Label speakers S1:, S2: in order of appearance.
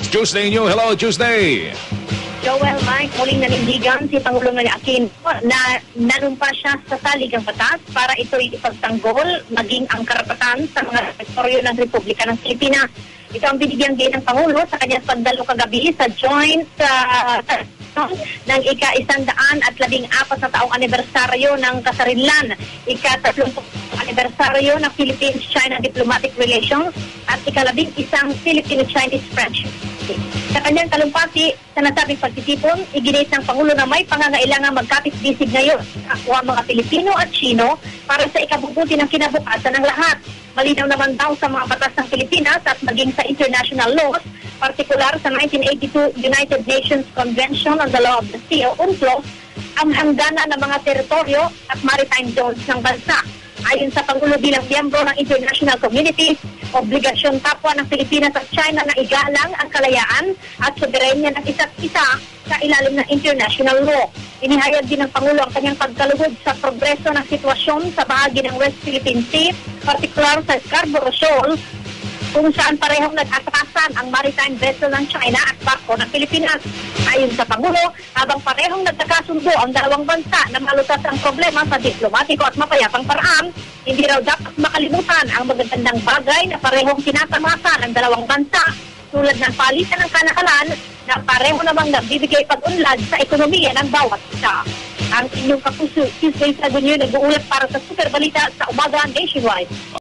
S1: Tuesday New. Hello, Tuesday.
S2: Joel, Mike, muling nanindigan si Pangulong Aquino na nanumpa siya sa saligang batas para ito'y ipagtanggol maging ang karapatan sa mga teritoryo ng Republika ng Pilipinas. Ito ang binigyan din ng Pangulo sa kanyang pagdalo kagabi sa joint ng ika-114 na taong anibersaryo ng kasarinlan, ika-30 anibersaryo ng Philippines-China Diplomatic Relations at ika-11 Filipino-Chinese Friendship. Sa kanyang talumpati sa nasabing pagtitipon, iginit ng Pangulo na may pangangailangan magkapit-bisig ngayon sa mga Pilipino at Chino para sa ikabubuti ng kinabukasan ng lahat. Malinaw naman daw sa mga batas ng Pilipinas at maging sa international laws, partikular sa 1982 United Nations Convention on the Law of the Sea o UNCLOS, ang hangganan ng mga teritoryo at maritime zones ng bansa. Ayon sa Pangulo bilang miyembro ng international community, obligasyon kapwa ng Pilipinas at China na igalang ang kalayaan at soberenya ng isa't isa sa ilalim ng international law. Inihayag din ng Pangulo ang kanyang pagkalugod sa progreso ng sitwasyon sa bahagi ng West Philippine Sea, partikular sa Scarborough Shoal, kung saan parehong nag-atrasan ang maritime vessel ng China at barko ng Pilipinas. Ayon sa Pangulo, habang parehong nagkakasundo ang dalawang bansa na malutas ang problema sa diplomatiko at mapayapang paraan, hindi raw dapat makalimutan ang magagandang bagay na parehong tinatamasan ng dalawang bansa, tulad ng palitan ng kanakalan na pareho namang nagbibigay pag-unlad sa ekonomiya ng bawat isa. Ang inyong kapuso, Tuesday sa Gunyo, nag-uulat para sa Super Balita sa Umaga Nationwide.